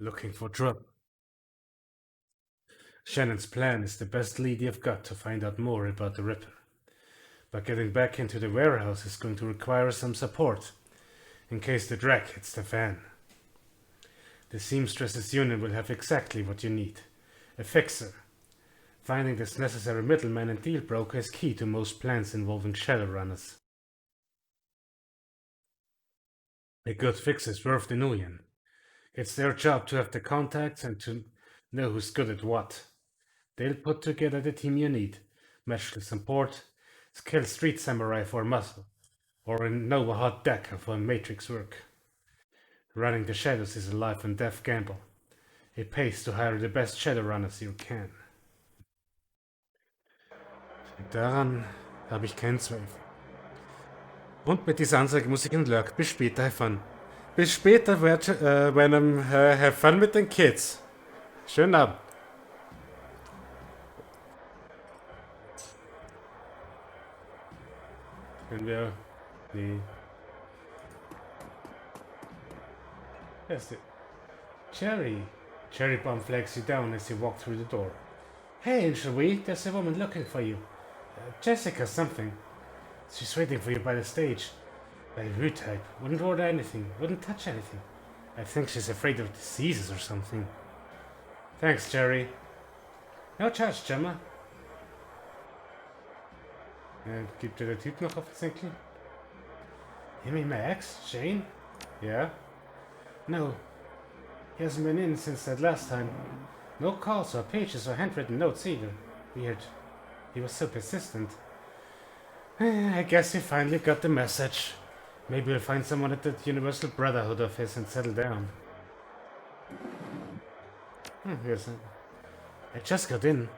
Looking for trouble. Shannon's plan is the best lead you've got to find out more about the Ripper. But getting back into the warehouse is going to require some support, in case the drag hits the fan. The seamstresses union will have exactly what you need. A fixer. Finding this necessary middleman and deal broker is key to most plans involving Shadowrunners. A good fix is worth the million. It's their job to have the contacts and to know who's good at what. They'll put together the team you need. Magical support, skilled street samurai for muscle, or a Nova hot decker for matrix work. Running the shadows is a life and death gamble. It pays to hire the best Shadowrunners you can. Daran habe ich keinen Zweifel. Und mit dieser Ansage muss ich Lurk. Bis später, have fun. Bis später, when have fun mit den Kids. Schönen Abend. Können wir... Nee. Yes, Cherry. Cherry Bomb flags you down as you walk through the door. Hey, Angel Wee, there's a woman looking for you. Jessica something. She's waiting for you by the stage. Very rude type. Wouldn't order anything. Wouldn't touch anything. I think she's afraid of diseases or something. Thanks, Cherry. No charge, Gemma. Gibt der Typ noch offensichtlich? You mean my ex, Shane? Yeah? No. He hasn't been in since that last time. No calls or pages or handwritten notes either. Weird. He was so persistent. I guess he finally got the message. Maybe we'll find someone at that Universal Brotherhood of his and settle down. Yes. I just got in.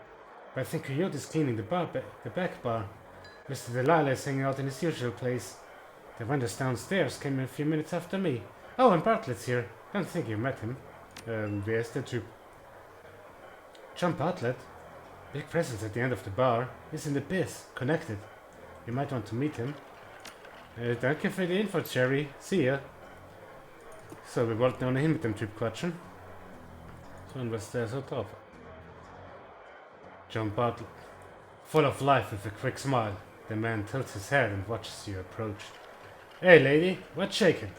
But I think Coyote's cleaning the back bar. Mr. Delilah is hanging out in his usual place. The vendors downstairs came in a few minutes after me. Oh, and Bartlett's here. Don't think you met him. Wer ist der Typ? John Bartlett. Big presence at the end of the bar. He's in the biz, connected. You might want to meet him. Danke für die Info, Cherry. See ya. So, wir wollten ohnehin mit dem Typ quatschen. So, und was ist der so drauf? John Bartlett. Full of life with a quick smile. The man tilts his head and watches you approach. Hey, lady, what's shaking?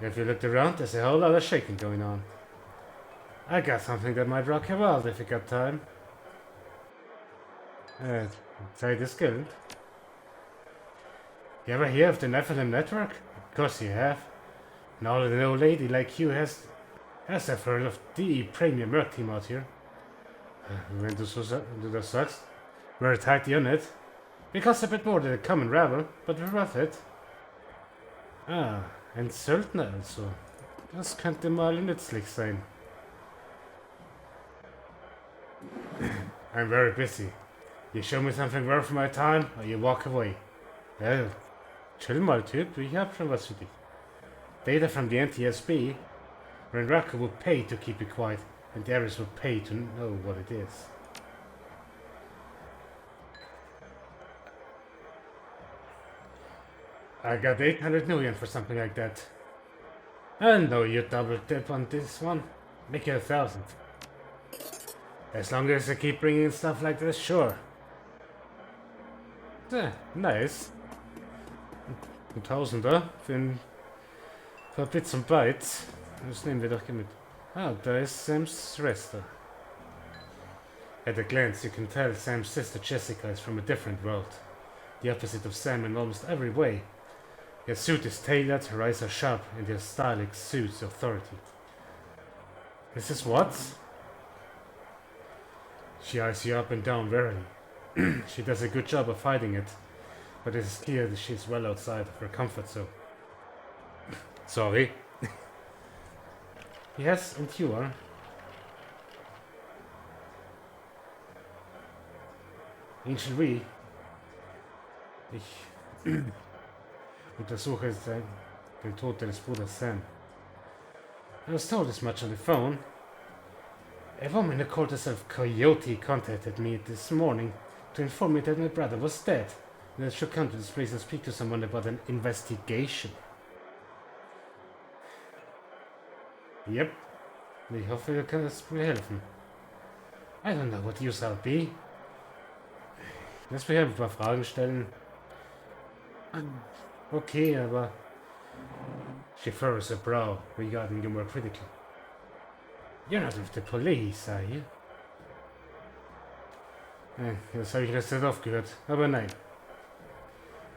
If you looked around, there's a whole lot of shaking going on. I got something that might rock your world if you got time. Zeit is good. You ever hear of the Nephilim Network? Of course you have. Now that an old lady like you has I've heard of the Premium Work Team out here. Wenn du das sagst, we're a tight unit. We cost a bit more than a common rabble, but we're worth it. Ah, ein Söldner also. Das könnte mal nützlich sein. I'm very busy. You show me something worth my time, or you walk away. Well, chill mal, Typ, ich hab schon was für dich. Data from the NTSB. Renraku would pay to keep it quiet, and the others would pay to know what it is. I got 800 million for something like that. I know you double dip on this one. Make it 1,000. As long as I keep bringing in stuff like this, sure. Nice. 1.000er für Bits und Bytes. Das nehmen wir doch mit. Ah, da ist Sam's Rester. At a glance, you can tell Sam's sister Jessica is from a different world. The opposite of Sam in almost every way. Your suit is tailored, her eyes are sharp, and your style exudes authority. Mrs. Watts? She eyes you up and down warily. She does a good job of hiding it, but it is clear that she is well outside of her comfort zone. Sorry. Yes, and you are. Angel Wee. Ich untersuche den Tod deines Bruders Sam. I was told as much on the phone. A woman who called herself Coyote contacted me this morning to inform me that my brother was dead, and I should come to this place and speak to someone about an investigation. Yep. Ich hoffe, du kannst mir helfen. I don't know what use I'll be. Lass mich ein paar Fragen stellen. Okay, aber... She furrows her brow, regarding you more critically. You're not with the police, are you? Jetzt habe ich das nicht aufgehört, aber nein.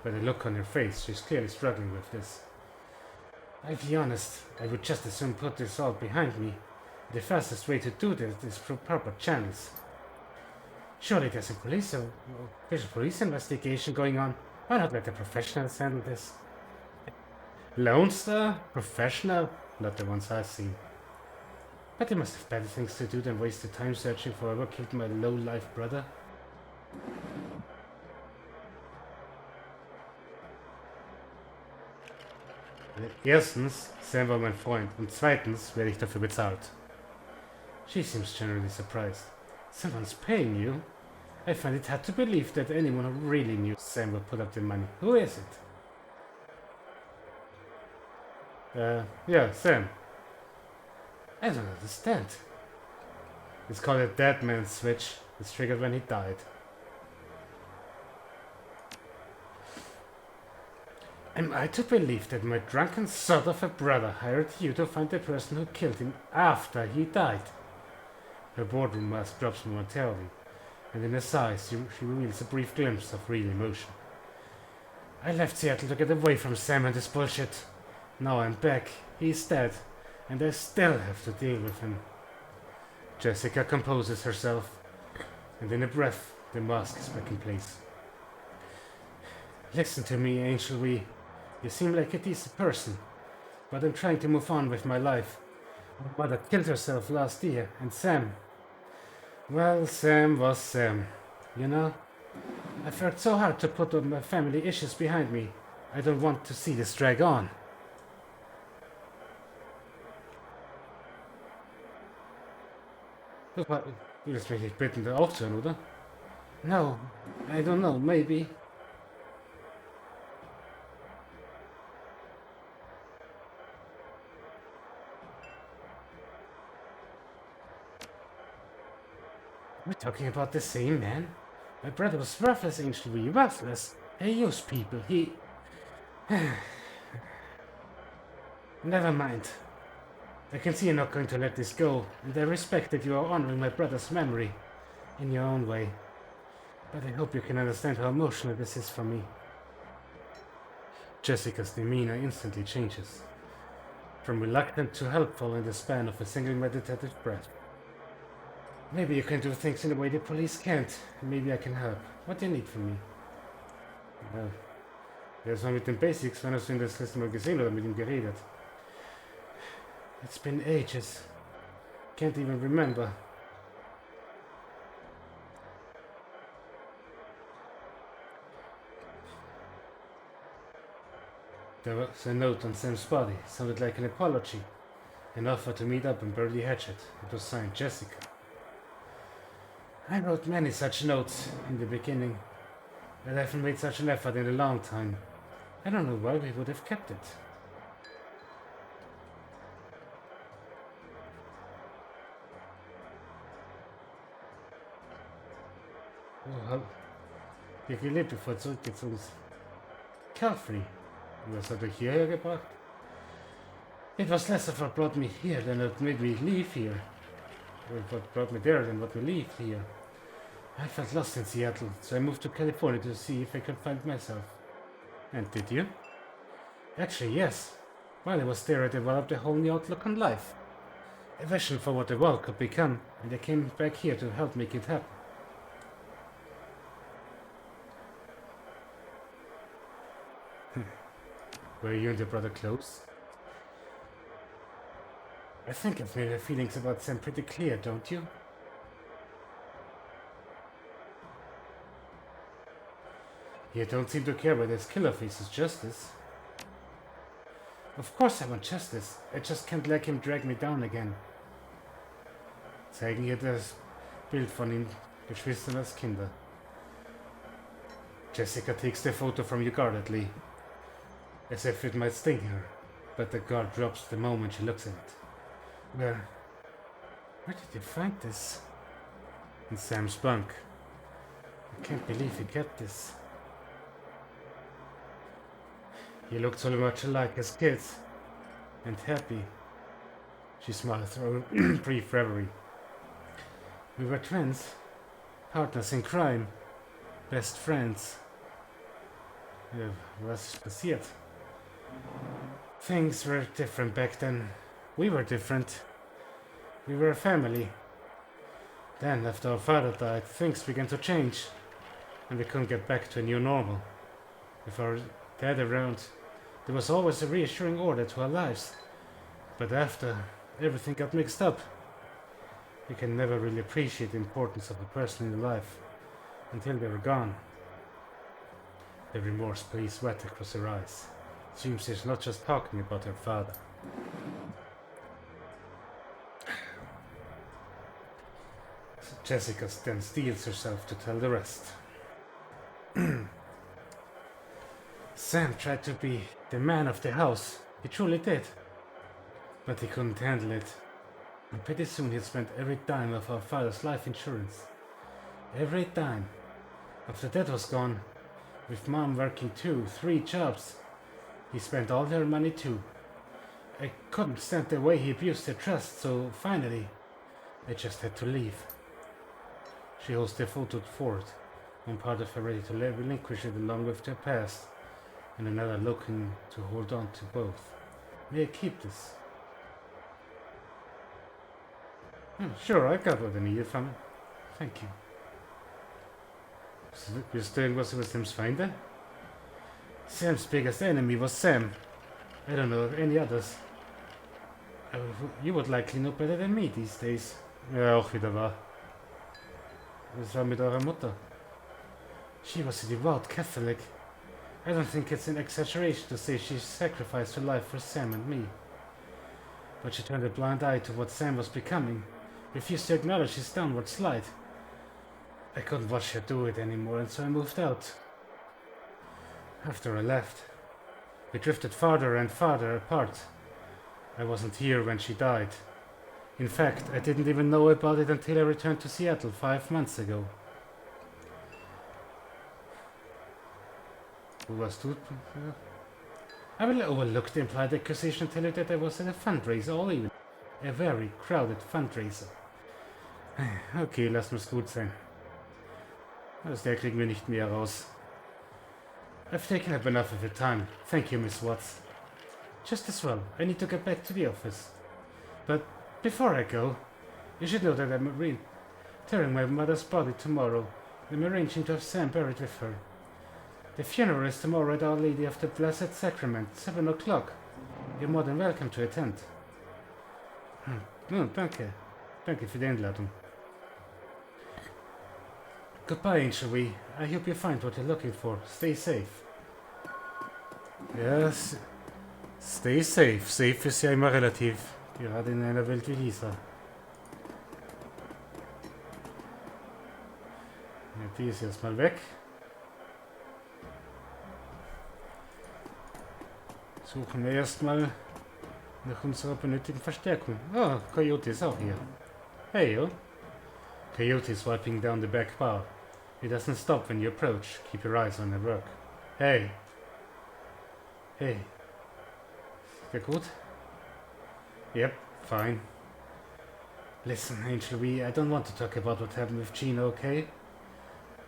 By the look on her face, she's clearly struggling with this. I'll be honest, I would just as soon put this all behind me. The fastest way to do this is through proper channels. Surely there's a official police investigation going on. Why not let the professionals handle this? Lone Star? Professional? Not the ones I've seen. But they must have better things to do than waste the time searching for whoever killed my low-life brother. Erstens, Sam war mein Freund und zweitens werde ich dafür bezahlt. She seems generally surprised. Someone's paying you? I find it hard to believe that anyone who really knew Sam would put up the money. Who is it? Yeah, Sam. I don't understand. It's called a dead man's switch. It's triggered when he died. Am I to believe that my drunken sod of a brother hired you to find the person who killed him after he died? Her boardroom mask drops momentarily, and in her sighs she reveals a brief glimpse of real emotion. I left Seattle to get away from Sam and his bullshit. Now I'm back, he's dead, and I still have to deal with him. Jessica composes herself, and in a breath the mask is back in place. Listen to me, Angel Wee. You seem like a decent person, but I'm trying to move on with my life. My mother killed herself last year, and Sam... Well, Sam was Sam, you know? I've worked so hard to put all my family issues behind me. I don't want to see this drag on. Du willst mich nicht bitten, da aufzuhören, oder? No, I don't know, maybe. We're talking about the same man? My brother was worthless, Angel Wee, worthless. He used people, he... Never mind. I can see you're not going to let this go, and I respect that you are honoring my brother's memory, in your own way. But I hope you can understand how emotional this is for me. Jessica's demeanor instantly changes, from reluctant to helpful in the span of a single meditative breath. Maybe you can do things in a way the police can't. Maybe I can help. What do you need from me? Well, erstmal mit den Basics, wann hast du ihn das letzte Mal gesehen oder mit ihm geredet? It's been ages. Can't even remember. There was a note on Sam's body. Sounded like an apology. An offer to meet up and bury the hatchet. It was signed Jessica. I wrote many such notes in the beginning, but I haven't made such an effort in a long time. I don't know why we would have kept it. Oh, wie gelebt, bevor zurückgezogen ist. Carefree. Was hat euch hierher gebracht? It was less of what brought me here than what made me leave here. Or what brought me there than what me leave here. I felt lost in Seattle, so I moved to California to see if I could find myself. And did you? Actually, yes. While I was there, I developed a whole new outlook on life. A vision for what the world could become, and I came back here to help make it happen. Were you and your brother close? I think I've made my feelings about Sam pretty clear, don't you? You don't seem to care whether his killer faces justice. Of course I want justice. I just can't let him drag me down again. Zeigen ihr das Bild von den Geschwistern als Kinder. Jessica takes the photo from you guardedly, as if it might sting her, but the guard drops the moment she looks at it. Where did you find this? In Sam's bunk. I can't believe you kept this. You looked so much alike as kids. And happy. She smiled through a brief reverie. We were twins. Partners in crime. Best friends. Was passiert? Things were different back then. We were different. We were a family. Then, after our father died, things began to change. And we couldn't get back to a new normal. With our dad around, there was always a reassuring order to our lives. But after, everything got mixed up. You can never really appreciate the importance of a person in your life until they were gone. The remorse blazed wet across her eyes. Seems she's not just talking about her father. Jessica then steels herself to tell the rest. Sam tried to be the man of the house. He truly did. But he couldn't handle it. And pretty soon he'd spent every dime of our father's life insurance. Every dime. After that was gone, with Mom working 2, 3 jobs, he spent all her money too. I couldn't stand the way he abused her trust, so finally, I just had to leave. She holds the photo forward, one part of her ready to relinquish it along with their past, and another looking to hold on to both. May I keep this? Sure, I got what I needed from it. Thank you. So you're staying with Sam's finder? Sam's biggest enemy was Sam. I don't know of any others. You would likely know better than me these days. Ja, auch wieder wahr. Was war mit eurer Mutter? She was a devout Catholic. I don't think it's an exaggeration to say she sacrificed her life for Sam and me. But she turned a blind eye to what Sam was becoming, refused to acknowledge his downward slide. I couldn't watch her do it anymore, and so I moved out. After I left, we drifted farther and farther apart. I wasn't here when she died. In fact, I didn't even know about it until I returned to Seattle 5 months ago. I will overlook the implied accusation and tell you that I was at a fundraiser all evening. A very crowded fundraiser. Okay, lass mir's gut sein. Aus der kriegen wir nicht mehr raus. I've taken up enough of your time. Thank you, Miss Watts. Just as well, I need to get back to the office. But before I go, you should know that I'm interring my mother's body tomorrow. I'm arranging to have Sam buried with her. The funeral is tomorrow at Our Lady of the Blessed Sacrament, 7 o'clock. You're more than welcome to attend. No, danke. Danke für die Einladung. Goodbye, Angel Wee. I hope you find what you're looking for. Stay safe. Yes. Stay safe. Safe ist ja immer relativ. Gerade in einer Welt wie dieser. Ja, die ist jetzt mal weg. Suchen wir erstmal nach unserer benötigten Verstärkung. Oh, Coyote ist auch hier. Hey, yo. Coyote is wiping down the back bar. He doesn't stop when you approach. Keep your eyes on the work. Hey. Hey. Is that good? Yep, fine. Listen, Angel Wee, I don't want to talk about what happened with Gino, okay?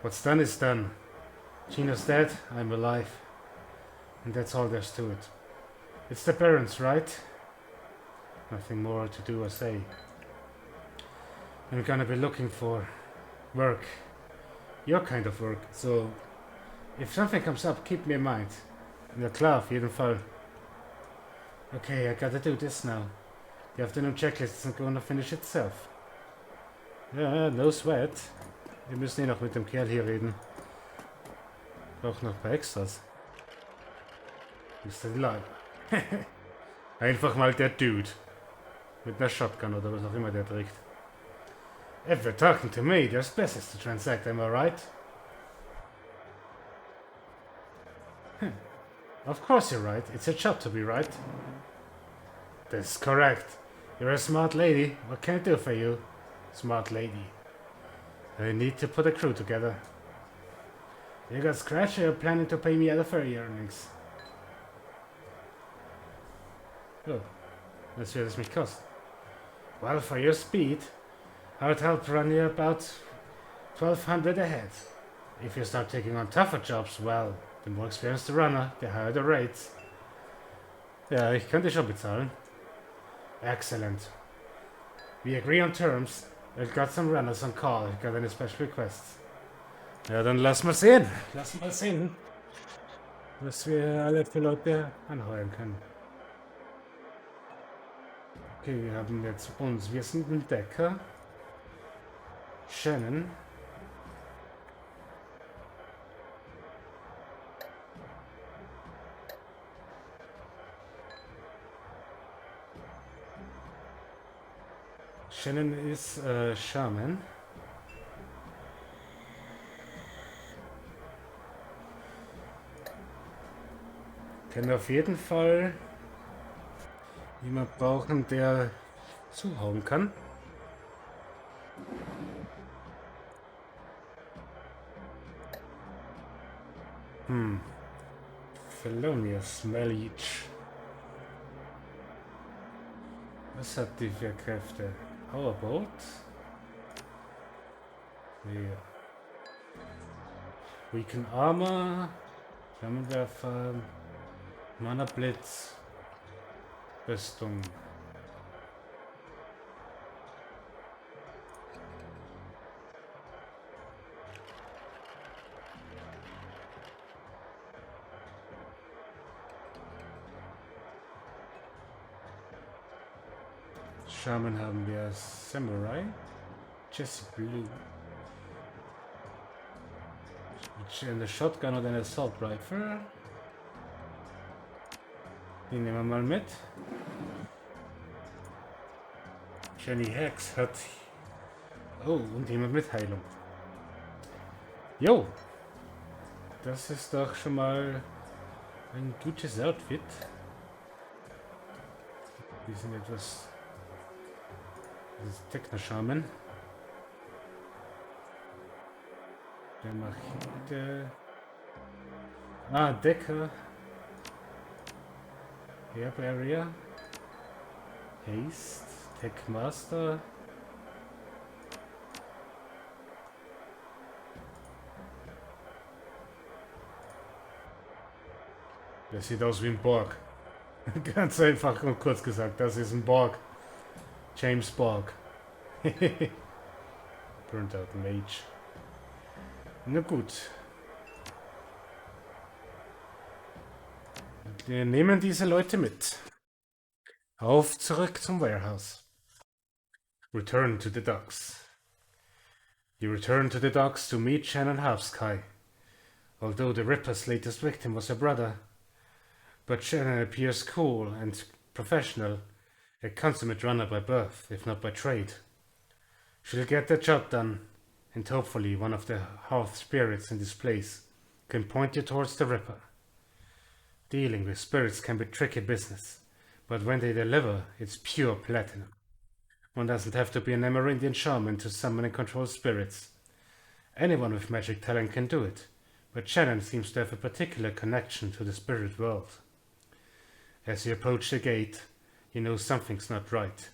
What's done is done. Gino's dead, I'm alive. And that's all there's to it. It's the parents, right? Nothing more to do or say. I'm gonna be looking for work. Your kind of work. So, if something comes up, keep me in mind. Ja klar, auf jeden Fall. Okay, I gotta do this now. The afternoon checklist isn't gonna finish itself. Ja, no sweat. Wir müssen eh noch mit dem Kerl hier reden. Braucht noch ein paar Extras. Ist der Lager. Einfach mal der Dude. Mit einer Shotgun oder was auch immer der trägt. If you're talking to me, there's business to transact, am I right? Of course you're right. It's a job to be right. That's correct. You're a smart lady. What can I do for you? Smart lady. I need to put a crew together. You got scratch or you're planning to pay me out of ferry earnings? Oh, that's what this may cost. Well, for your speed, I would help run you about 1200 ahead. If you start taking on tougher jobs, well, the more experienced the runner, the higher the rates. Ja, ich könnte schon bezahlen. Excellent. We agree on terms. I've got some runners on call. Got any special requests? Ja, dann lass mal sehen. Lass mal sehen, was wir alle für Leute anheuern können. Okay, wir haben jetzt uns. Wir sind ein Decker. Shannon. Shannon ist Shaman. Können auf jeden Fall jemand brauchen, der zuhauen kann. Felonious Maleach. Was hat die für Kräfte? Powerbolt? Ja. Weaken Armor. Flammenwerfer. Mana Blitz. Rüstung. Shaman haben wir Samurai, Jesse Blue, eine Shotgun oder eine Assault Rifle. Die nehmen wir mal mit. Jenny Hex hat... Oh, und jemand mit Heilung. Jo! Das ist doch schon mal ein gutes Outfit. Die sind etwas... Das ist Techno-Shaman. Der Machete. Ah, Decker. Herb Area. Haste. Tech Master. Das sieht aus wie ein Borg. Ganz einfach und kurz gesagt, das ist ein Borg. James Borg. Burnt out Mage. Na gut. Wir nehmen diese Leute mit. Auf zurück zum Warehouse. Return to the docks. You return to the docks to meet Shannon Half-Sky. Although the Ripper's latest victim was her brother. But Shannon appears cool and professional. A consummate runner by birth, if not by trade. She'll get the job done, and hopefully one of the hearth spirits in this place can point you towards the Ripper. Dealing with spirits can be tricky business, but when they deliver, it's pure platinum. One doesn't have to be an Amerindian shaman to summon and control spirits. Anyone with magic talent can do it, but Shannon seems to have a particular connection to the spirit world. As you approach the gate, you know something's not right.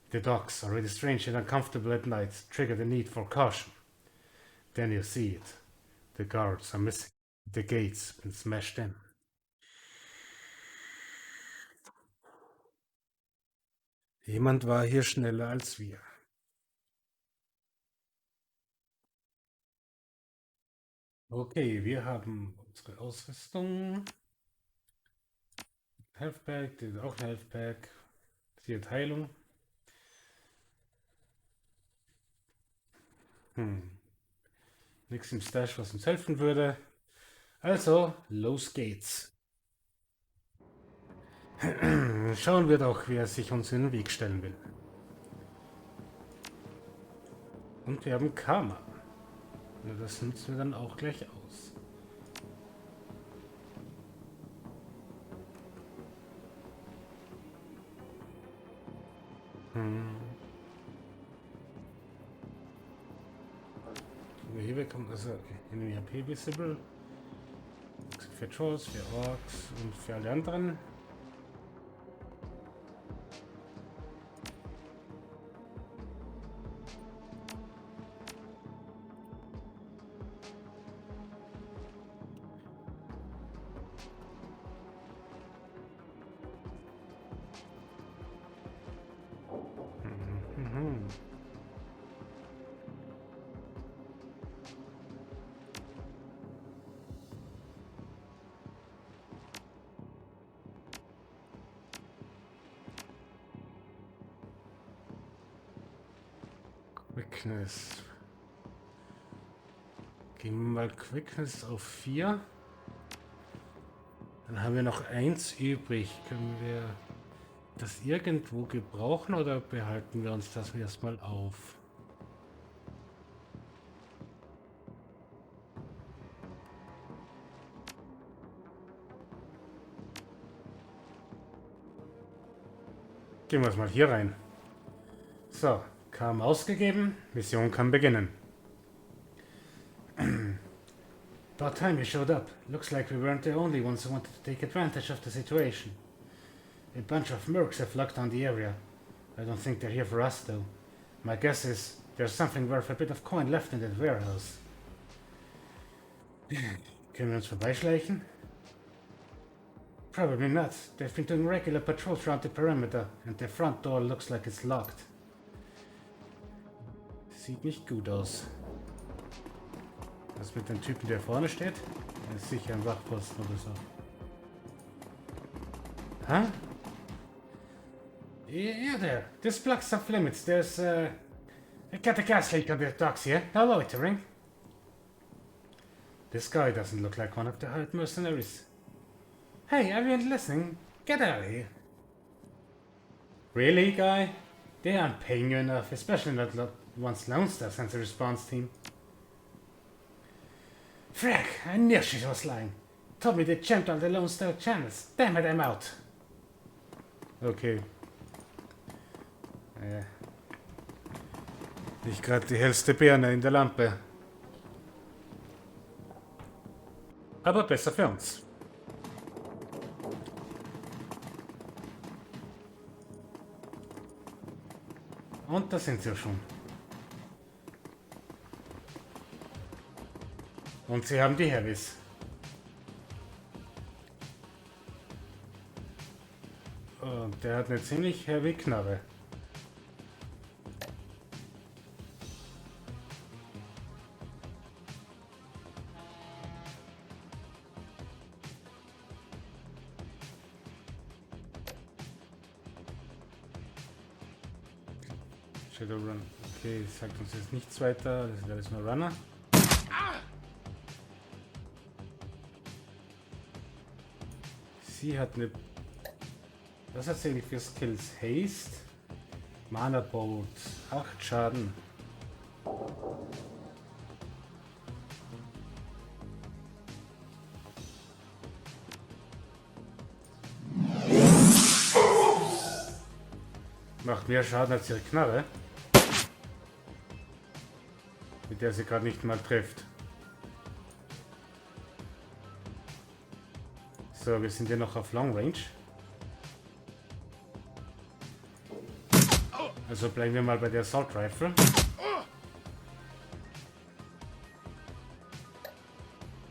The docks, already strange and uncomfortable at night, trigger the need for caution. Then you see it. The guards are missing. The gate's been smashed in. Jemand war hier schneller als wir. Okay, wir haben unsere Ausrüstung. Healthpack, das ist auch ein Healthpack. Sie hat Heilung. Nichts im Stash, was uns helfen würde. Also, los geht's. Schauen wir doch, wer sich uns in den Weg stellen will. Und wir haben Karma. Das nutzen wir dann auch gleich aus. Hier bekommt also Enemy HP visible. Für Trolls, für Orks und für alle anderen. Quickness. Gehen wir mal Quickness auf 4. Dann haben wir noch 1 übrig. Können wir das irgendwo gebrauchen oder behalten wir uns das erstmal auf? Gehen wir es mal hier rein. So. Kam ausgegeben, Mission kann beginnen. About time you showed up. Looks like we weren't the only ones who wanted to take advantage of the situation. A bunch of mercs have locked down the area. I don't think they're here for us though. My guess is there's something worth a bit of coin left in that warehouse. Können wir uns vorbeischleichen? Probably not. They've been doing regular patrols around the perimeter and the front door looks like it's locked. Sieht nicht gut aus. Was mit dem Typen, der vorne steht? Er ist sicher ein Wachposten oder so. Huh? Yeah, there. This block's off limits. There's, I got a gas leak on the docks here. No loitering. This guy doesn't look like one of the hired mercenaries. Hey, are you listening? Get out of here. Really, guy? They aren't paying you enough, especially not once Lone Star sends a response team. Frack, I knew she was lying. Told me they jumped on the Lone Star channels. Damn it, I'm out. Okay. Nicht gerade die hellste Birne in der Lampe. Aber besser für uns. Und da sind sie schon. Und sie haben die Heavies. Und der hat eine ziemlich heavy Knarre. Shadowrun. Okay, sagt uns jetzt nichts weiter. Das ist alles nur Runner. Sie hat eine... Was hat sie eigentlich für Skills? Haste? Mana Bolt. 8 Schaden. Macht mehr Schaden als ihre Knarre. Mit der sie gerade nicht mal trifft. So, wir sind ja noch auf Long Range. Also bleiben wir mal bei der Assault Rifle.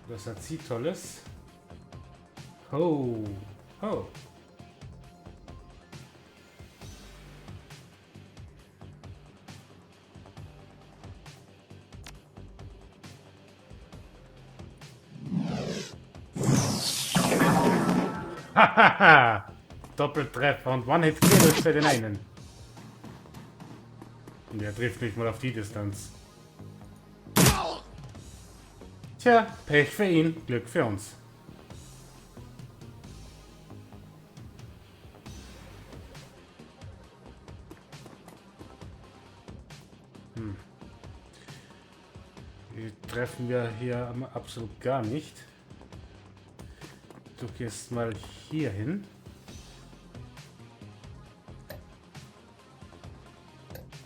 Was hat sie Tolles? Oh, oh. Hahaha! Doppeltreffer und One-Hit-Kill für den einen. Und er trifft nicht mal auf die Distanz. Tja, Pech für ihn, Glück für uns. Die treffen wir hier absolut gar nicht. Du gehst mal hier hin.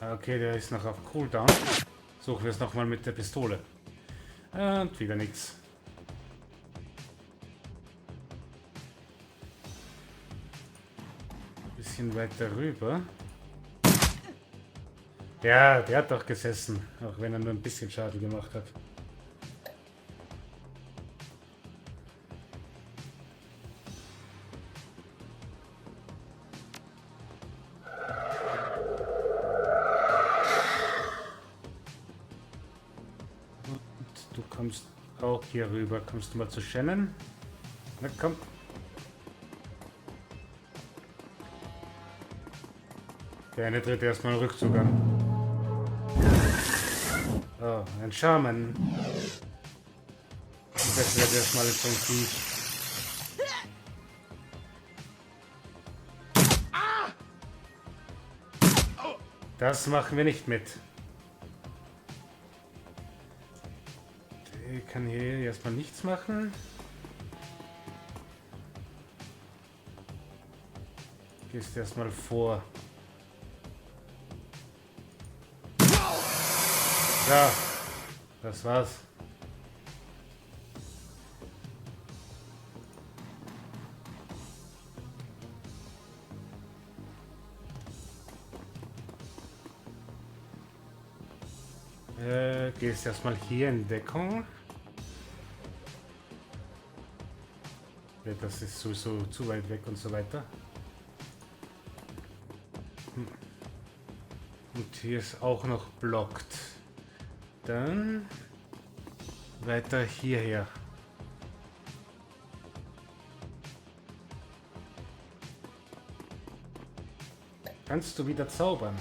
Okay, der ist noch auf Cooldown. Suchen wir es nochmal mit der Pistole. Und wieder nichts. Bisschen weiter rüber. Ja, der hat doch gesessen, auch wenn er nur ein bisschen Schaden gemacht hat. Und du kommst auch hier rüber. Kommst du mal zu Shannon? Na komm. Der eine tritt erstmal Rückzug an. Oh, ein Shaman. Das wird erstmal so ein Viech. Das machen wir nicht mit. Der kann hier erstmal nichts machen. Gehst erstmal vor. Ja, das war's. Gehst erstmal hier in Deckung. Ja, das ist sowieso zu weit weg und so weiter. Und hier ist auch noch blockt. Dann weiter hierher. Kannst du wieder zaubern?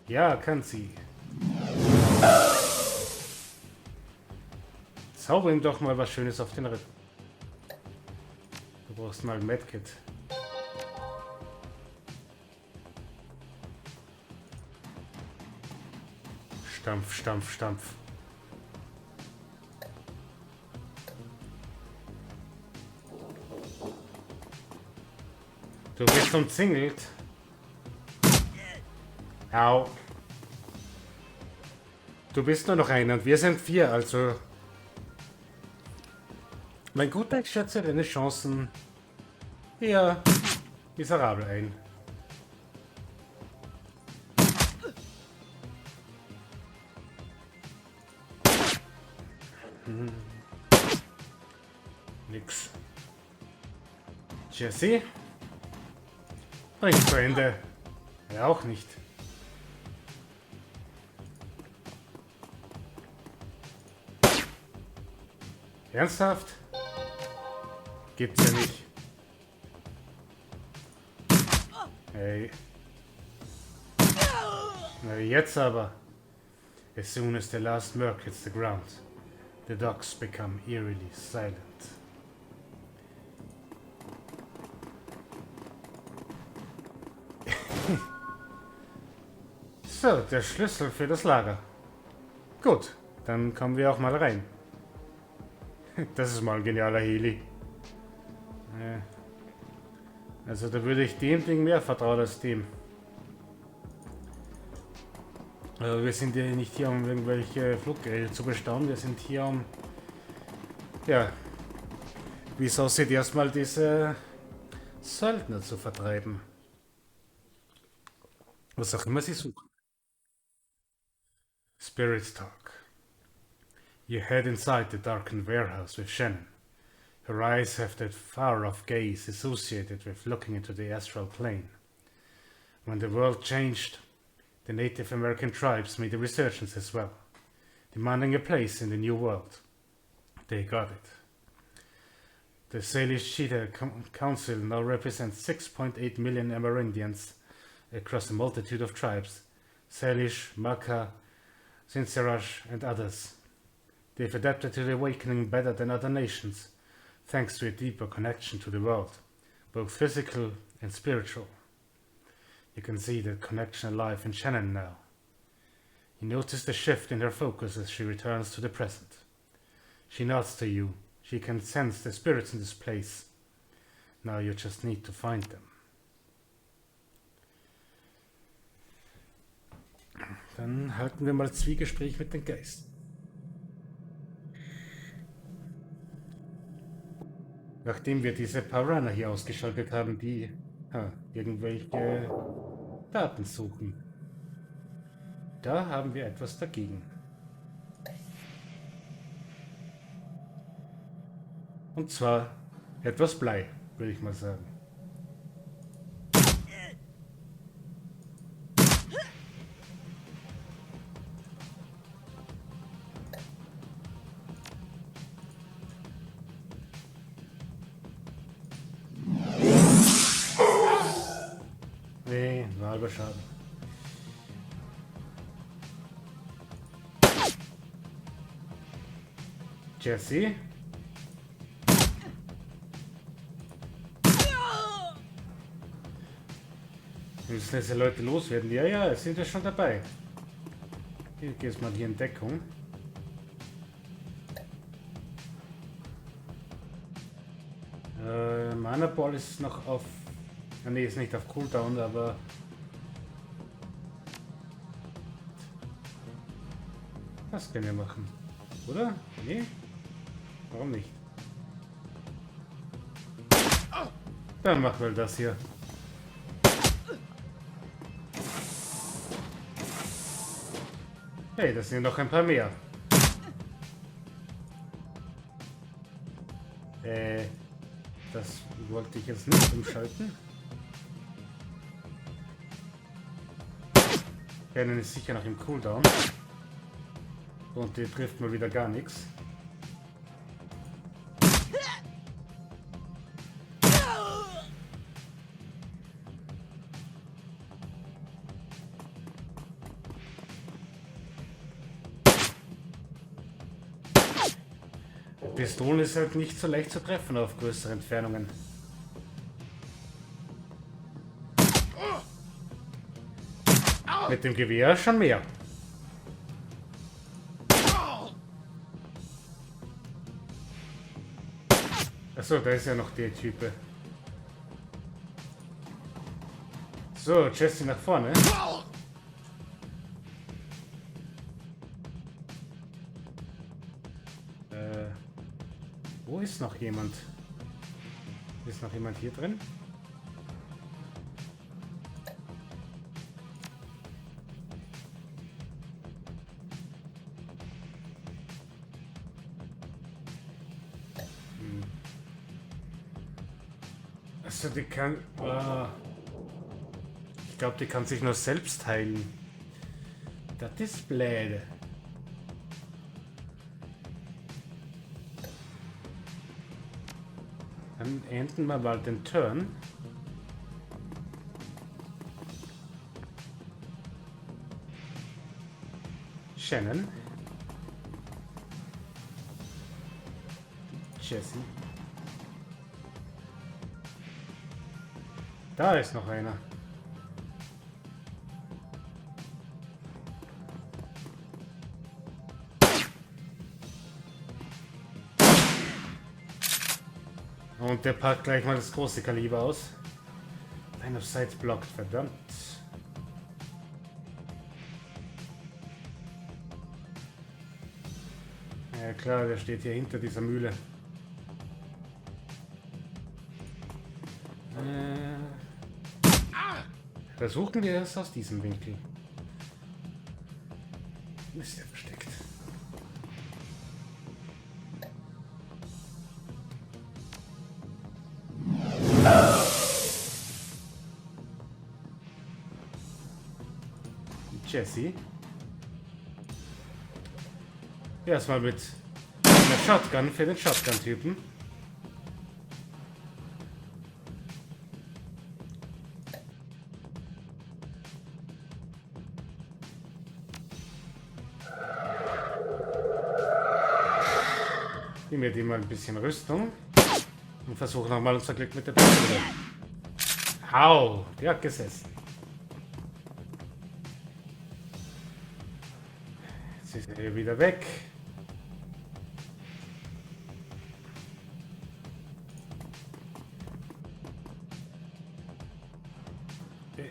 Ja, kann sie. Zauber ihm doch mal was Schönes auf den Rücken. Du brauchst mal ein Medkit. Stampf, stampf, stampf. Du bist umzingelt. Au. Du bist nur noch einer und wir sind 4, also... Mein Guter, ich schätze deine Chancen eher miserabel ein. Nix. Jesse? Bring zu Ende. Ja, auch nicht. Ernsthaft? Gibt's ja nicht. Hey. Na jetzt aber. As soon as the last merc hits the ground, the dogs become eerily silent. So, der Schlüssel für das Lager. Gut, dann kommen wir auch mal rein. Das ist mal ein genialer Heli. Also da würde ich dem Ding mehr vertrauen als dem. Aber wir sind ja nicht hier, um irgendwelche Fluggeräte zu bestaunen. Wir sind hier, um... Ja... Wie es aussieht, erstmal diese Söldner zu vertreiben. Was auch immer sie suchen. Spirit Talk. You head inside the darkened warehouse with Shannon. Her eyes have that far-off gaze associated with looking into the astral plane. When the world changed, the Native American tribes made a resurgence as well, demanding a place in the new world. They got it. The Salish Cheetah Council now represents 6.8 million Amerindians across a multitude of tribes, Salish, Maka, Sinserash and others. They've adapted to the awakening better than other nations, thanks to a deeper connection to the world, both physical and spiritual. You can see the connection alive in Shannon now. You notice the shift in her focus as she returns to the present. She nods to you. She can sense the spirits in this place. Now you just need to find them. Dann halten wir mal Zwiegespräch mit den Geistern. Nachdem wir diese paar Runner hier ausgeschaltet haben, die irgendwelche Daten suchen. Da haben wir etwas dagegen. Und zwar etwas Blei, würde ich mal sagen. Nee, nur halber Schaden. Jesse? Wir müssen diese Leute loswerden. Ja, sind wir schon dabei. Hier geht's mal hier in Deckung. Mana Ball ist noch auf... Ne, ist nicht auf Cooldown, aber... Das können wir machen. Oder? Nee? Warum nicht? Dann machen wir das hier. Hey, das sind noch ein paar mehr. Das wollte ich jetzt nicht umschalten. Kehren ist sicher noch im Cooldown. Und die trifft mal wieder gar nichts. Pistolen ist halt nicht so leicht zu treffen auf größere Entfernungen. Mit dem Gewehr schon mehr. Achso, da ist ja noch der Typ. So, Jesse nach vorne. Wo ist noch jemand? Ist noch jemand hier drin? Also die kann... ich glaube, die kann sich nur selbst heilen. Das ist blöd. Dann enden wir mal den Turn. Shannon. Jesse. Da ist noch einer. Und der packt gleich mal das große Kaliber aus. Line of Sight blockt, verdammt. Ja klar, der steht hier hinter dieser Mühle. Versuchen wir es aus diesem Winkel. Ist ja versteckt. Jesse. Erstmal mit einer Shotgun für den Shotgun-Typen. Gib mir die mal ein bisschen Rüstung und versuche nochmal unser Glück mit der Pistole. Au, der hat gesessen. Jetzt ist er hier wieder weg.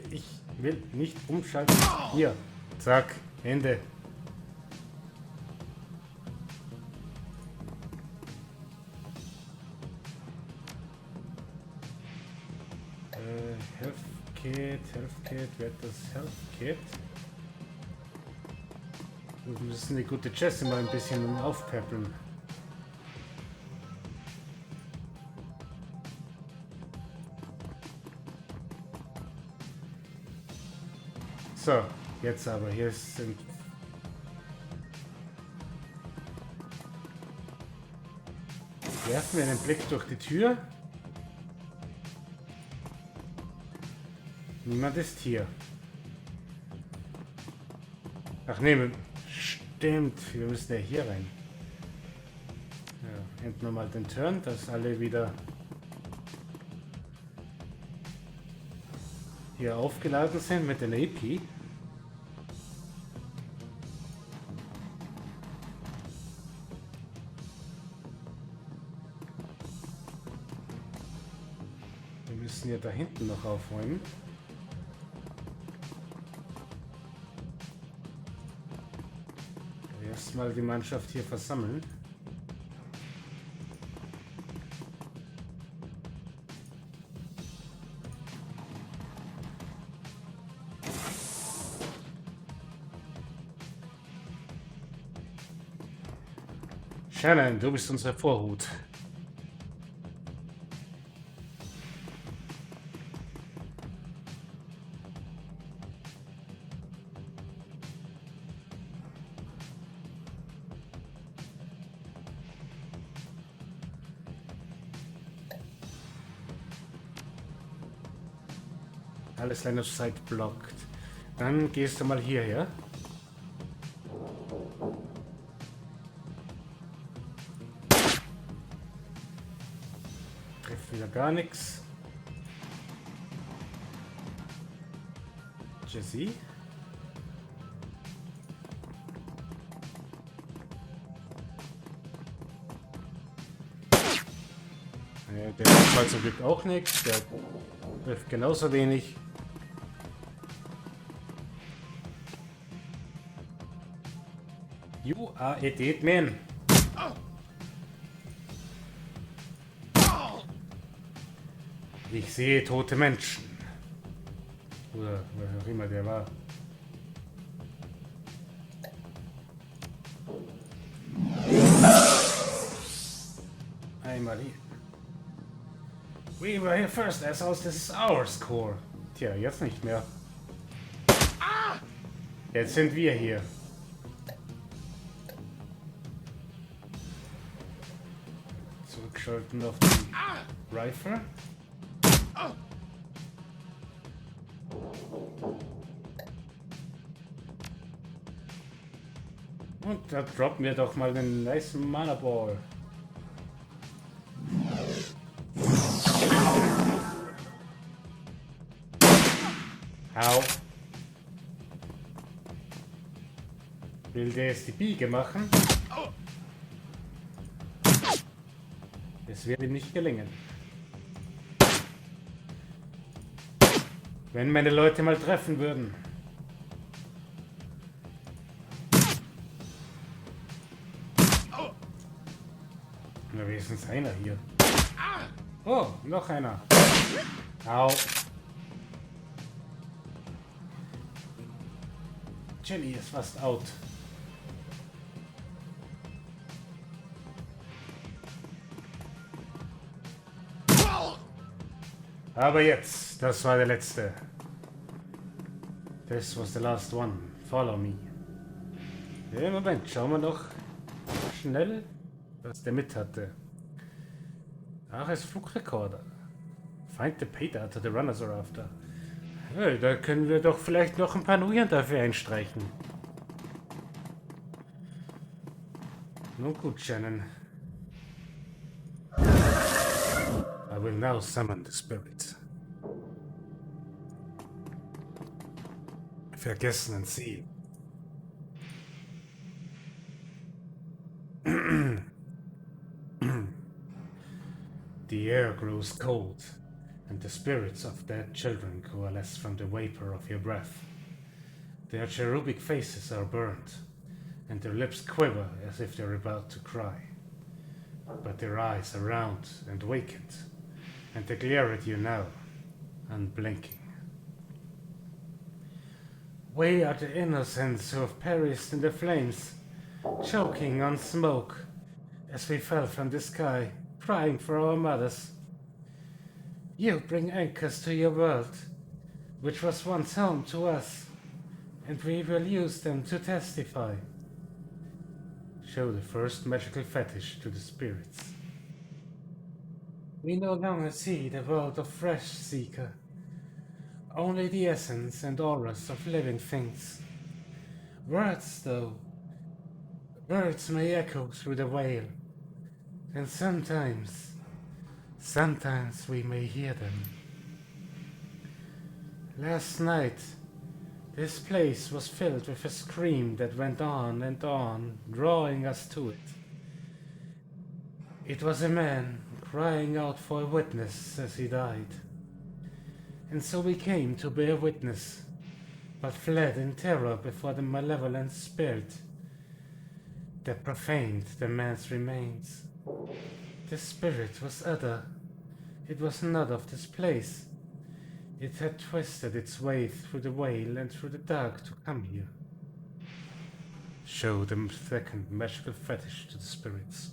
Ich will nicht umschalten. Hier, zack. Ende. Health Kit, wer hat das Health Kit? Wir müssen die gute Jessie mal ein bisschen aufpäppeln. So, jetzt aber, hier sind... Werfen wir einen Blick durch die Tür. Niemand ist hier. Ach nee, stimmt, wir müssen ja hier rein. Ja, enden wir mal den Turn, dass alle wieder hier aufgeladen sind mit den AP. Wir müssen ja da hinten noch aufräumen. Erstmal die Mannschaft hier versammeln. Shannon, du bist unsere Vorhut. Alles Line of Sight blockt. Dann gehst du mal hierher. Trifft wieder gar nichts. Jessie. Der trifft zum Glück auch nichts. Der trifft genauso wenig. You are a dead man. Ich sehe tote Menschen. Oder wer auch immer der war. Einmal hier. We were here first, assholes. This is our score. Tja, jetzt nicht mehr. Jetzt sind wir hier. Zurückschalten auf die Rifle. Und da droppen wir doch mal einen nice Mana Ball. Au. Will der jetzt die Biege machen? Es wird ihm nicht gelingen. Wenn meine Leute mal treffen würden. Na, wenigstens einer hier. Oh, noch einer. Au. Jenny ist fast out. Aber jetzt, das war der letzte. This was the last one. Follow me. Im Moment, schauen wir noch schnell, was der mit hatte. Ach, es ist Flugrekorder. Find the pay data the runners are after. Hey, da können wir doch vielleicht noch ein paar Nuyen dafür einstreichen. Nun gut, Shannon. I will now summon the spirit. Vergessenen Ziel. The air grows cold, and the spirits of dead children coalesce from the vapor of your breath. Their cherubic faces are burnt, and their lips quiver as if they're about to cry. But their eyes are round and vacant, and they glare at you now, unblinking. We are the innocents who have perished in the flames, choking on smoke as we fell from the sky, crying for our mothers. You bring anchors to your world, which was once home to us, and we will use them to testify. Show the first magical fetish to the spirits. We no longer see the world of Fresh Seeker, only the essence and auras of living things. Words, though, words may echo through the veil, and sometimes we may hear them. Last night, this place was filled with a scream that went on and on, drawing us to it. It was a man crying out for a witness as he died. And so we came to bear witness, but fled in terror before the malevolent spirit that profaned the man's remains. The spirit was other. It was not of this place. It had twisted its way through the veil and through the dark to come here. Show the second magical fetish to the spirits.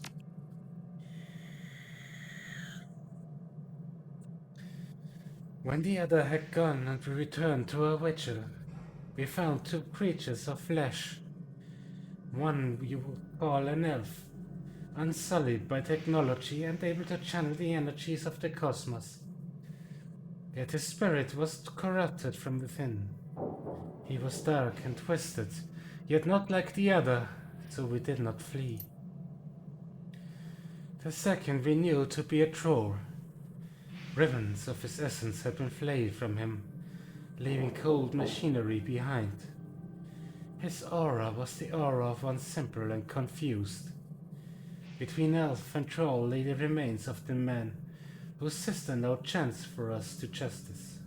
When the other had gone and we returned to our vigil, we found two creatures of flesh. One you would call an elf, unsullied by technology and able to channel the energies of the cosmos. Yet his spirit was corrupted from within. He was dark and twisted, yet not like the other, so we did not flee. The second we knew to be a troll. Ribbons of his essence had been flayed from him, leaving cold machinery behind. His aura was the aura of one simple and confused. Between elf and troll lay the remains of the man whose sister now chants for us to justice.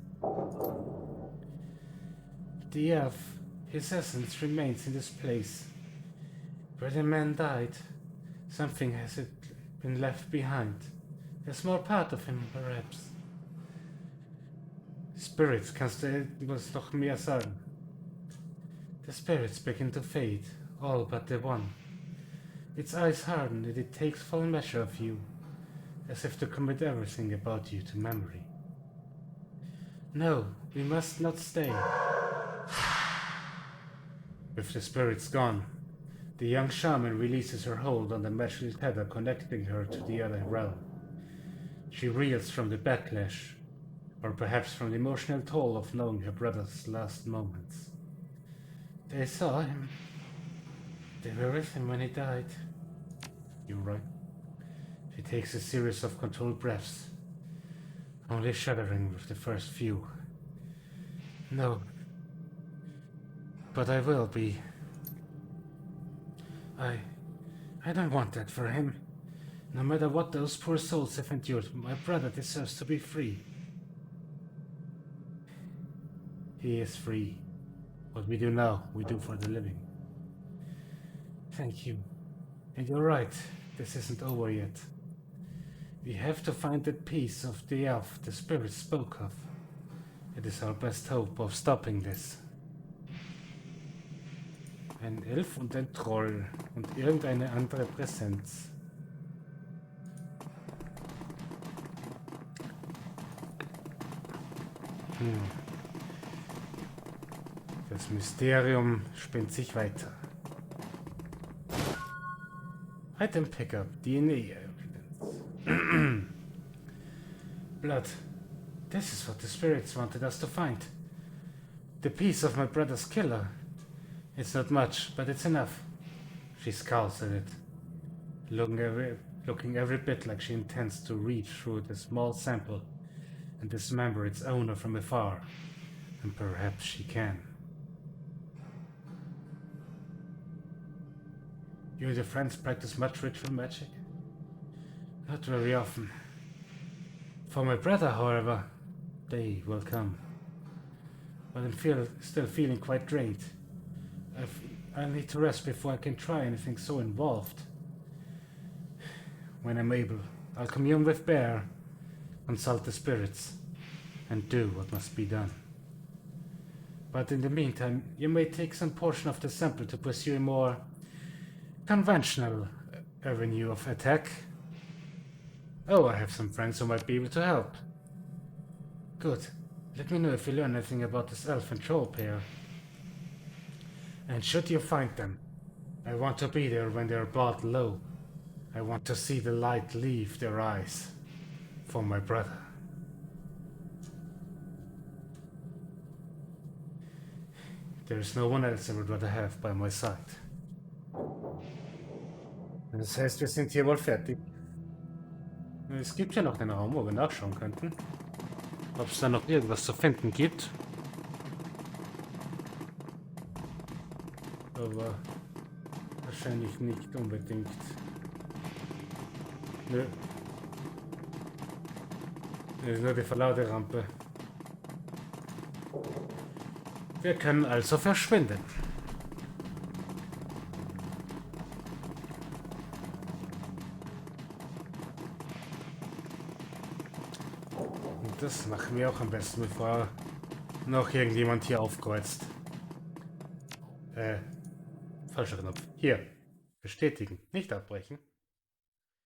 The elf, his essence remains in this place. Where the man died, something has been left behind. A small part of him, perhaps. Spirits, kannst du etwas noch mehr sagen? The spirits begin to fade, all but the one. Its eyes harden and it takes full measure of you, as if to commit everything about you to memory. No, we must not stay. With the spirits gone, the young shaman releases her hold on the magical tether connecting her to the other realm. She reels from the backlash, or perhaps from the emotional toll of knowing her brother's last moments. They saw him. They were with him when he died. You're right. She takes a series of controlled breaths, only shuddering with the first few. No. But I will be. I don't want that for him. No matter what those poor souls have endured, my brother deserves to be free. He is free. What we do now, we do for the living. Thank you. And you're right, this isn't over yet. We have to find that piece of the elf the spirit spoke of. It is our best hope of stopping this. Ein Elf und ein Troll und irgendeine andere Präsenz. Das Mysterium spinnt sich weiter. Item Pickup, DNA evidence. Blood. This is what the spirits wanted us to find. The piece of my brother's killer. It's not much, but it's enough. She scowls at it, looking every bit like she intends to reach through the small sample and dismember its owner from afar. And perhaps she can. You and your friends practice much ritual magic? Not very often. For my brother, however, they will come. But I'm still feeling quite drained. I need to rest before I can try anything so involved. When I'm able, I'll commune with Bear, consult the spirits, and do what must be done. But in the meantime, you may take some portion of the sample to pursue a more conventional avenue of attack. Oh, I have some friends who might be able to help. Good. Let me know if you learn anything about this elf and troll pair. And should you find them, I want to be there when they're brought low. I want to see the light leave their eyes. For my brother. There is no one else I would rather have by my side. Das heißt, wir sind hier wohl fertig. Es gibt ja noch den Raum, wo wir nachschauen könnten. Ob es da noch irgendwas zu finden gibt. Aber wahrscheinlich nicht unbedingt. Nö. Das ist nur die Verladerampe. Wir können also verschwinden. Und das machen wir auch am besten, bevor noch irgendjemand hier aufkreuzt. Falscher Knopf. Hier. Bestätigen, nicht abbrechen.